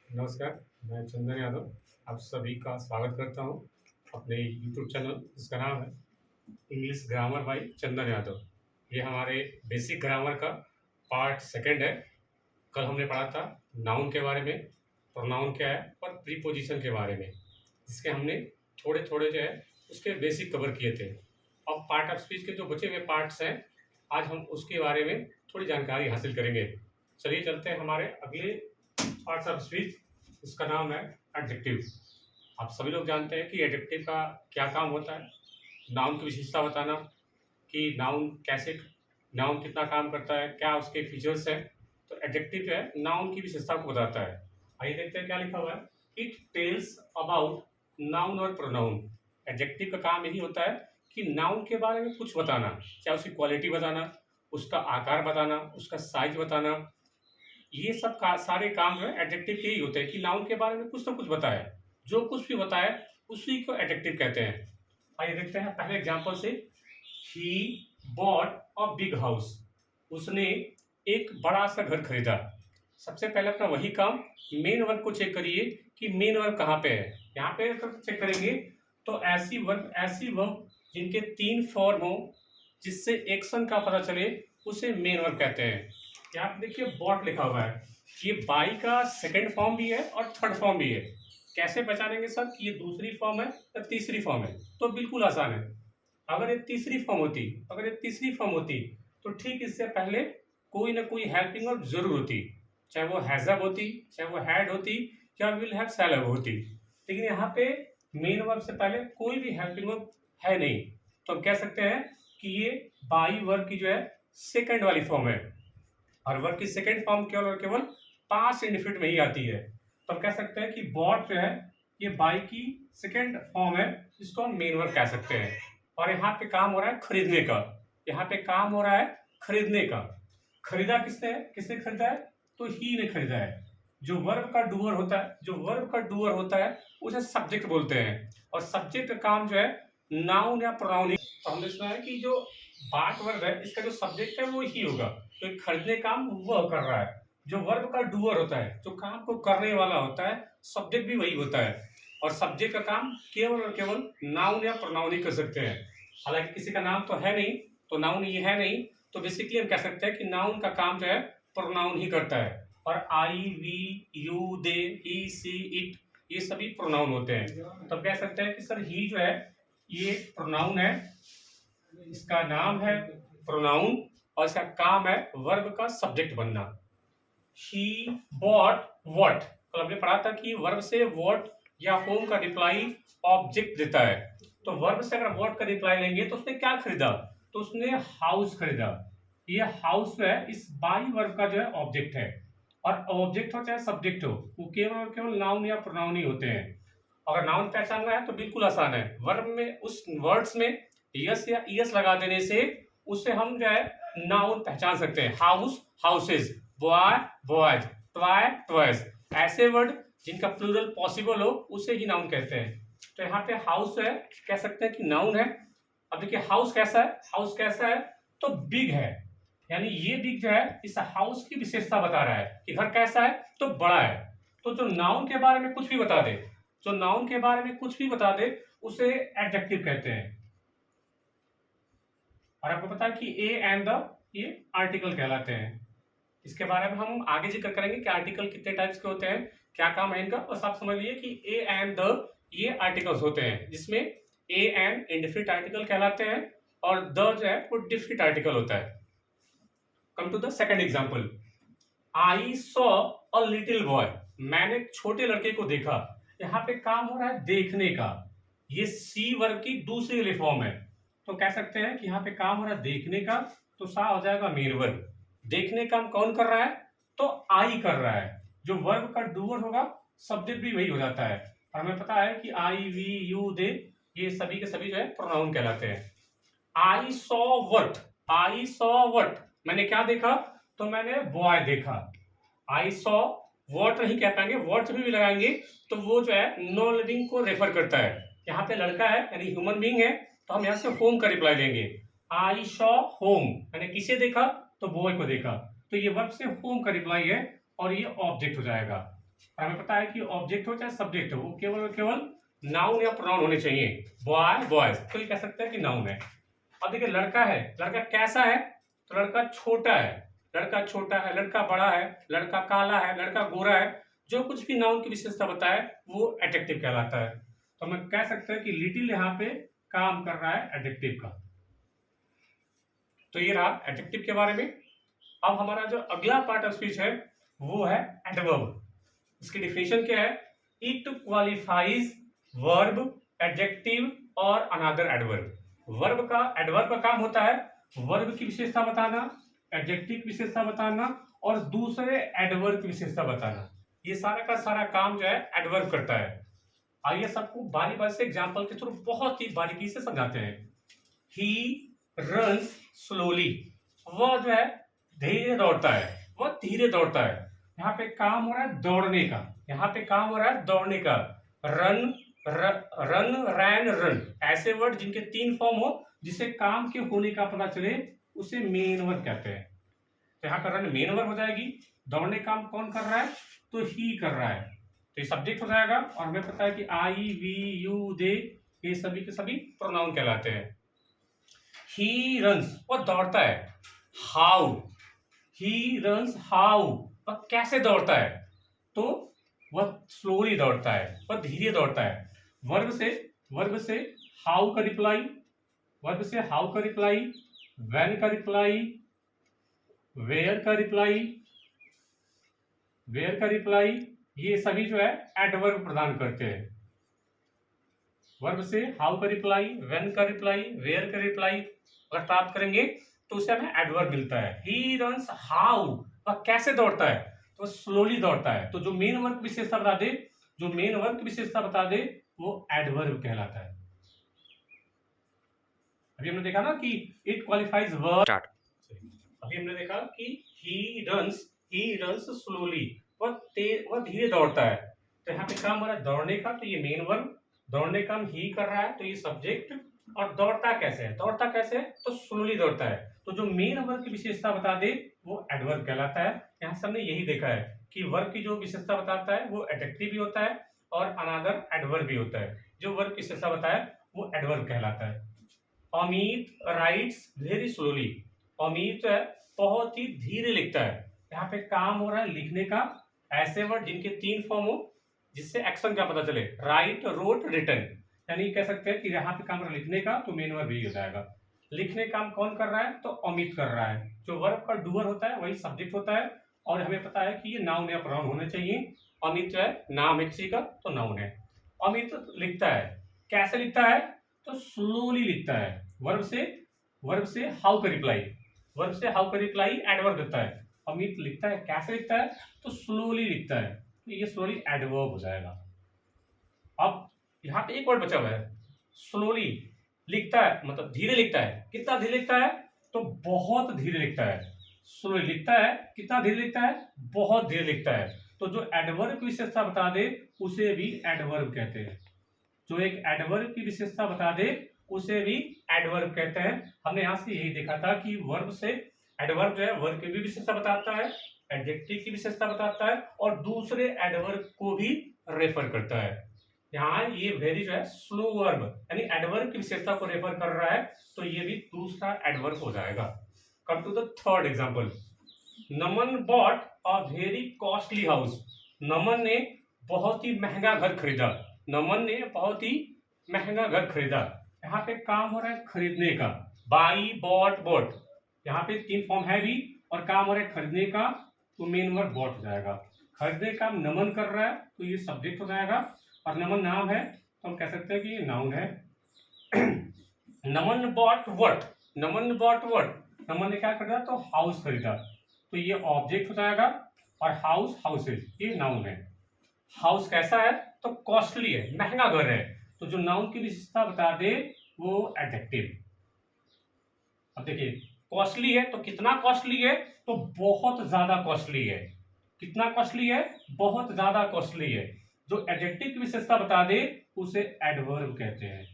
नमस्कार, मैं चंदन यादव आप सभी का स्वागत करता हूँ अपने यूट्यूब चैनल जिसका नाम है English grammar bye Chandan Yadav. ये हमारे बेसिक ग्रामर का पार्ट सेकंड है। कल हमने पढ़ा था नाउन के बारे में, प्रोनाउन क्या है और प्रीपोजिशन के बारे में, जिसके हमने थोड़े थोड़े जो है उसके बेसिक कवर किए थे। अब पार्ट ऑफ स्पीच के जो बचे हुए पार्ट्स हैं, आज हम उसके बारे में थोड़ी जानकारी हासिल करेंगे। चलिए चलते हैं हमारे अगले पार्ट्स ऑफ स्पीच। इसका नाम है एडजेक्टिव। आप सभी लोग जानते हैं कि एडजेक्टिव का क्या काम होता है। नाउन की विशेषता बताना कि नाउन कितना काम करता है, क्या उसके फीचर्स हैं। तो एडजेक्टिव जो है नाउन की विशेषता को बताता है। आइए देखते हैं क्या लिखा हुआ है। इट टेल्स अबाउट नाउन और प्रोनाउन। एडजेक्टिव का काम यही होता है कि नाउन के बारे में कुछ बताना, चाहे उसकी क्वालिटी बताना, उसका आकार बताना, उसका साइज बताना। ये सब सारे काम जो है एडजेक्टिव के ही होते हैं कि नाउन के बारे में कुछ ना कुछ बताए। जो कुछ भी बताए उसी को एडजेक्टिव कहते हैं। आइए देखते हैं पहले एग्जांपल से। He bought a big house. उसने एक बड़ा सा घर खरीदा। सबसे पहले अपना वही काम, मेन वर्ब को चेक करिए कि मेन वर्ब कहाँ पे है। यहाँ पे चेक करेंगे तो ऐसी वर्ब जिनके 3 फॉर्म हो, जिससे एक्शन का पता चले, उसे मेन वर्ब कहते हैं। यहाँ पे देखिए बॉट लिखा हुआ है। ये बाई का सेकंड फॉर्म भी है और थर्ड फॉर्म भी है। कैसे पहचानेंगे सर कि ये दूसरी फॉर्म है या तीसरी फॉर्म है? तो बिल्कुल आसान है। अगर ये तीसरी फॉर्म होती तो ठीक इससे पहले कोई ना कोई हेल्पिंग वर्ब जरूर होती, चाहे वो हैजअप होती, चाहे वो हैड होती, या विल हैव शैल हैव होती। लेकिन यहाँ पे मेन वर्ब से पहले कोई भी हेल्पिंग वर्ब है नहीं, तो हम कह सकते हैं कि ये बाई वर्ब की जो है सेकंड वाली फॉर्म है। और वर्ब की सेकंड फॉर्म केवल और केवल पास्ट इंडेफिनिट में ही आती है। तो हम कह सकते हैं कि बॉट जो है ये बाई की सेकंड फॉर्म है, जिसको हम मेन वर्ब कह सकते हैं। और यहाँ पे काम हो रहा है खरीदने का। यहाँ पे काम हो रहा है खरीदने का। खरीदा किसने खरीदा है? तो ही ने खरीदा है। जो वर्ब का डूअर होता है उसे सब्जेक्ट बोलते हैं। और सब्जेक्ट का काम जो है नाउन या प्रोनाउन। तो हमने सुना है कि जो बाट वर्ब है इसका जो सब्जेक्ट है वो ही होगा, तो खरीदने काम वह कर रहा है। जो वर्ब का डूअर होता है, जो काम को करने वाला होता है, सब्जेक्ट भी वही होता है। और सब्जेक्ट का काम केवल और केवल नाउन या प्रोनाउन ही कर सकते हैं। हालांकि किसी का नाम तो है नहीं, तो नाउन ये है नहीं, तो बेसिकली हम कह सकते हैं कि नाउन का काम जो है प्रोनाउन ही करता है। और I, we, you, they, he, she, it, ये सभी प्रोनाउन होते हैं। तो कह सकते हैं कि सर ही जो है ये प्रोनाउन है, इसका नाम है प्रोनाउन, और इसका काम है वर्ब का सब्जेक्ट बनना। She bought what. कल हमने पढ़ा था कि वर्ब से व्हाट या होम का रिप्लाई ऑब्जेक्ट देता है। तो वर्ब से अगर व्हाट का रिप्लाई लेंगे तो उसने क्या खरीदा? तो उसने हाउस खरीदा। ये हाउस जो है इस बाई वर्ब का जो है ऑब्जेक्ट है। और ऑब्जेक्ट हो चाहे सब्जेक्ट हो, वो केवल और केवल नाउन या प्रोनाउन ही होते हैं। अगर नाउन पहचानना है तो बिल्कुल आसान है। वर्ब में उस वर्ड्स में यस या ईएस लगा देने से उसे हम जो है नाउन पहचान सकते हैं। House, houses, boy, boys, toy, toys. ऐसे वर्ड जिनका प्लूरल पॉसिबल हो उसे ही नाउन कहते हैं। तो यहाँ पे हाउस है, कह सकते हैं कि नाउन है। अब देखिए हाउस कैसा है? तो बिग है। यानी ये बिग जो है इस हाउस की विशेषता बता रहा है कि घर कैसा है, तो बड़ा है। तो जो नाउन के बारे में कुछ भी बता दे, उसे एडजेक्टिव कहते हैं। और आपको पता है कि ए एंड द, ये आर्टिकल कहलाते हैं। इसके बारे में हम आगे जिक्र करेंगे कि आर्टिकल कितने टाइप्स के होते हैं, क्या काम है इनका। बस आप समझ लीजिए कि ए एंड द ये आर्टिकल्स होते हैं, जिसमें ए एंड इंडेफिनिट आर्टिकल कहलाते हैं और द जो है वो डिफिनिट आर्टिकल होता है। Come to the second example. I saw a little boy. मैंने छोटे लड़के को देखा। यहाँ पे काम हो रहा है देखने का। ये सी वर्ब की दूसरी वाली फॉर्म है। तो कह सकते हैं कि यहाँ पे काम हो रहा है देखने का, तो सा हो जाएगा मेन वर्ब। देखने का काम कौन कर रहा है? तो आई कर रहा है। जो वर्ब का डूअर होगा सब्जेक्ट भी वही हो जाता है। और हमें पता है कि आई, वी, यू, दे, ये सभी के सभी जो है प्रोनाउन कहलाते हैं। I saw what. मैंने क्या देखा? तो मैंने बॉय देखा। आई सॉ व्हाट नहीं कह पाएंगे, व्हाट भी लगाएंगे तो वो जो है नॉन लिविंग को रेफर करता है। यहाँ पे लड़का है यानी ह्यूमन बीइंग है, तो हम यहाँ से होम का रिप्लाई देंगे। आई सॉ होम, मैंने किसे देखा? तो बॉय को देखा। तो ये वर्ब से होम का रिप्लाई है और ये ऑब्जेक्ट हो जाएगा। और हमें पता है कि ऑब्जेक्ट हो चाहे सब्जेक्ट हो, वो केवल और केवल नाउन या प्रोनाउन होने चाहिए। बॉय बॉयज, तो ये कह सकते हैं कि नाउन है। अब देखिए लड़का है, लड़का कैसा है? तो लड़का छोटा है, लड़का छोटा है, लड़का बड़ा है, लड़का काला है, लड़का गोरा है। जो कुछ भी नाउन की विशेषता बताए वो एडजेक्टिव कहलाता है। तो हम कह सकते हैं कि लिटिल यहाँ पे काम कर रहा है एडजेक्टिव का। तो ये रहा एडजेक्टिव के बारे में। अब हमारा जो अगला पार्ट ऑफ स्पीच है वो है एडवर्ब। इसकी डिफिनेशन क्या है? इट क्वालिफाइज वर्ब, एडजेक्टिव और अनदर एडवर्ब। एडवर्ब का काम होता है वर्ब की विशेषता बताना, एडजेक्टिव की विशेषता बताना और दूसरे एडवर्ब की विशेषता बताना। ये सारा का सारा काम जो है एडवर्ब करता है। आइए सबको बारी बारी से एग्जांपल के थ्रू बहुत ही बारीकी से समझाते हैं। ही रन्स स्लोली, वह जो है धीरे दौड़ता है, वह धीरे दौड़ता है। यहाँ पे काम हो रहा है दौड़ने का, यहाँ पे काम हो रहा है दौड़ने का। रन, रन, रैन, रन, ऐसे वर्ड जिनके 3 फॉर्म हो, जिसे काम के होने का पता चले, उसे मेन वर्ब कहते हैं। तो यहाँ पर रन मेन वर्ब हो जाएगी। दौड़ने काम कौन कर रहा है? तो ही कर रहा है, तो ये सब्जेक्ट हो जाएगा। और हमें पता है कि आई, वी, यू, दे, ये सभी के सभी प्रोनाउन कहलाते हैं। ही रन्स, वह दौड़ता है। हाउ, ही रन्स हाउ, वह कैसे दौड़ता है? तो वह स्लोली दौड़ता है, वह धीरे दौड़ता है। वर्ब से हाउ का रिप्लाई, वर्ब से हाउ का रिप्लाई, व्हेन का रिप्लाई, वेयर का रिप्लाई, वेयर का रिप्लाई, ये सभी जो है एडवर्ब प्रदान करते हैं। वर्ब से हाउ का रिप्लाई, व्हेन का रिप्लाई, वेयर का रिप्लाई अगर प्राप्त करेंगे तो उसे हमें एडवर्ब मिलता है। ही रन्स हाउ, वह कैसे दौड़ता है? तो स्लोली दौड़ता है। तो जो मेन वर्ब की विशेषता बता दे, जो मेन वर्ब की विशेषता बता दे, वो एडवर्ब कहलाता है। अभी हमने देखा ना कि इट क्वालिफाइज वर्ब। अभी हमने देखा कि ही रन्स स्लोली, वह धीरे दौड़ता है। तो यहाँ पे काम हो रहा है दौड़ने का, तो ये मेन वर्ब। दौड़ने का हम ही कर रहा है, तो ये सब्जेक्ट। और दौड़ता कैसे है? दौड़ता कैसे है? तो स्लोली दौड़ता है। तो जो मेन वर्ब की विशेषता बता दे वो एडवर्ब कहलाता है। यहाँ से हमने यही देखा है कि वर्ब की जो विशेषता बताता है वो एडजेक्टिव भी होता है और अनदर एडवर्ब भी होता है। जो वर्ब की विशेषता बताया वो एडवर्ब कहलाता है। Amit rights very slowly, Amit जो है बहुत ही धीरे लिखता है। यहाँ पे काम हो रहा है लिखने का। ऐसे वर्ड जिनके 3 फॉर्म हो, जिससे एक्शन क्या पता चले, राइट, रोट, रिटन। यानी कह सकते हैं कि यहाँ पे काम हो रहा है लिखने का, तो मेन वर्ब यही हो जाएगा। लिखने काम कौन कर रहा है? तो अमित कर रहा है। जो वर्ब का डूअर होता है वही सब्जेक्ट होता है। और हमें पता है कि ये नाउन या प्रोनाउन होने चाहिए। अमित जो है नाम है किसी का, तो नाउन है। अमित लिखता है, कैसे लिखता है? तो स्लोली लिखता है। वर्ब से हाउ का रिप्लाई, वर्ब से हाउ का रिप्लाई एडवर्ब देता है। अमित लिखता है, कैसे लिखता है? तो स्लोली लिखता है, तो ये स्लोली एडवर्ब हो जाएगा। अब यहाँ पे एक वर्ड बचा हुआ है, स्लोली लिखता है, मतलब धीरे लिखता है। कितना धीरे लिखता है? तो बहुत धीरे लिखता है। स्लोली लिखता है, कितना धीरे लिखता है? बहुत धीरे लिखता है। तो जो एडवर्ब की विशेषता बता दे उसे भी एडवर्ब कहते हैं। जो एक एडवर्ब की विशेषता बता दे उसे भी एडवर्ब कहते हैं। हमने यहाँ से यही देखा था कि वर्ब से एडवर्ब जो है वर्ब की भी विशेषता बताता है, एडजेक्टिव की विशेषता बताता है और दूसरे एडवर्ब को भी रेफर करता है। यहाँ ये वेरी जो है स्लो वर्ब यानी एडवर्ब की विशेषता को रेफर कर रहा है, तो ये भी दूसरा एडवर्ब हो जाएगा। Come to the third example, Naman bought a very costly house, Naman ने बहुत ही महंगा घर खरीदा। नमन ने बहुत ही महंगा घर खरीदा। यहाँ पे काम हो रहा है खरीदने का, बाई, बॉट, बोट। यहाँ पे 3 फॉर्म है भी और काम हो रहा है खरीदने का, तो मेन वर्ड बॉट हो जाएगा। खरीदने का नमन कर रहा है, तो ये सब्जेक्ट हो जाएगा। और नमन नाम है, तो हम कह सकते हैं कि ये नाउन है। Naman bought what, Naman bought what, Naman ने क्या खरीदा? तो हाउस खरीदा, तो ये ऑब्जेक्ट हो जाएगा। और हाउस, हाउसेज, ये नाउन है। हाउस कैसा है? तो कॉस्टली है, महंगा घर है। तो जो नाउन की विशेषता बता दे वो एडजेक्टिव। अब देखिए कॉस्टली है, तो कितना कॉस्टली है? तो बहुत ज्यादा कॉस्टली है। कितना कॉस्टली है? बहुत ज्यादा कॉस्टली है। जो एडजेक्टिव की विशेषता बता दे उसे एडवर्ब कहते हैं।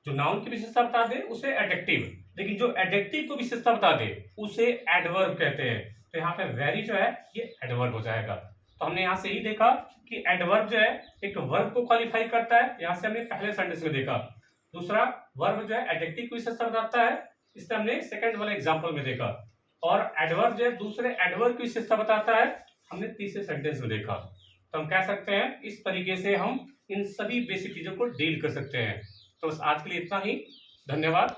जो नाउन की विशेषता बता दे उसे एडजेक्टिव, लेकिन जो एडजेक्टिव को विशेषता बता दे उसे एडवर्ब कहते हैं। तो यहाँ पे वेरी जो है ये एडवर्ब हो जाएगा। तो हमने यहाँ से ही देखा कि एडवर्ब जो है एक वर्ब को क्वालिफाई करता है, यहाँ से हमने पहले सेंटेंस में देखा। दूसरा, वर्ब जो है एडजेक्टिव की विशेषता बताता है, इससे हमने सेकंड वाले एग्जांपल में देखा। और एडवर्ब जो है दूसरे एडवर्ब की विशेषता बताता है, हमने तीसरे सेंटेंस में देखा। तो हम कह सकते हैं इस तरीके से हम इन सभी बेसिक चीजों को डील कर सकते हैं। तो बस आज के लिए इतना ही। धन्यवाद।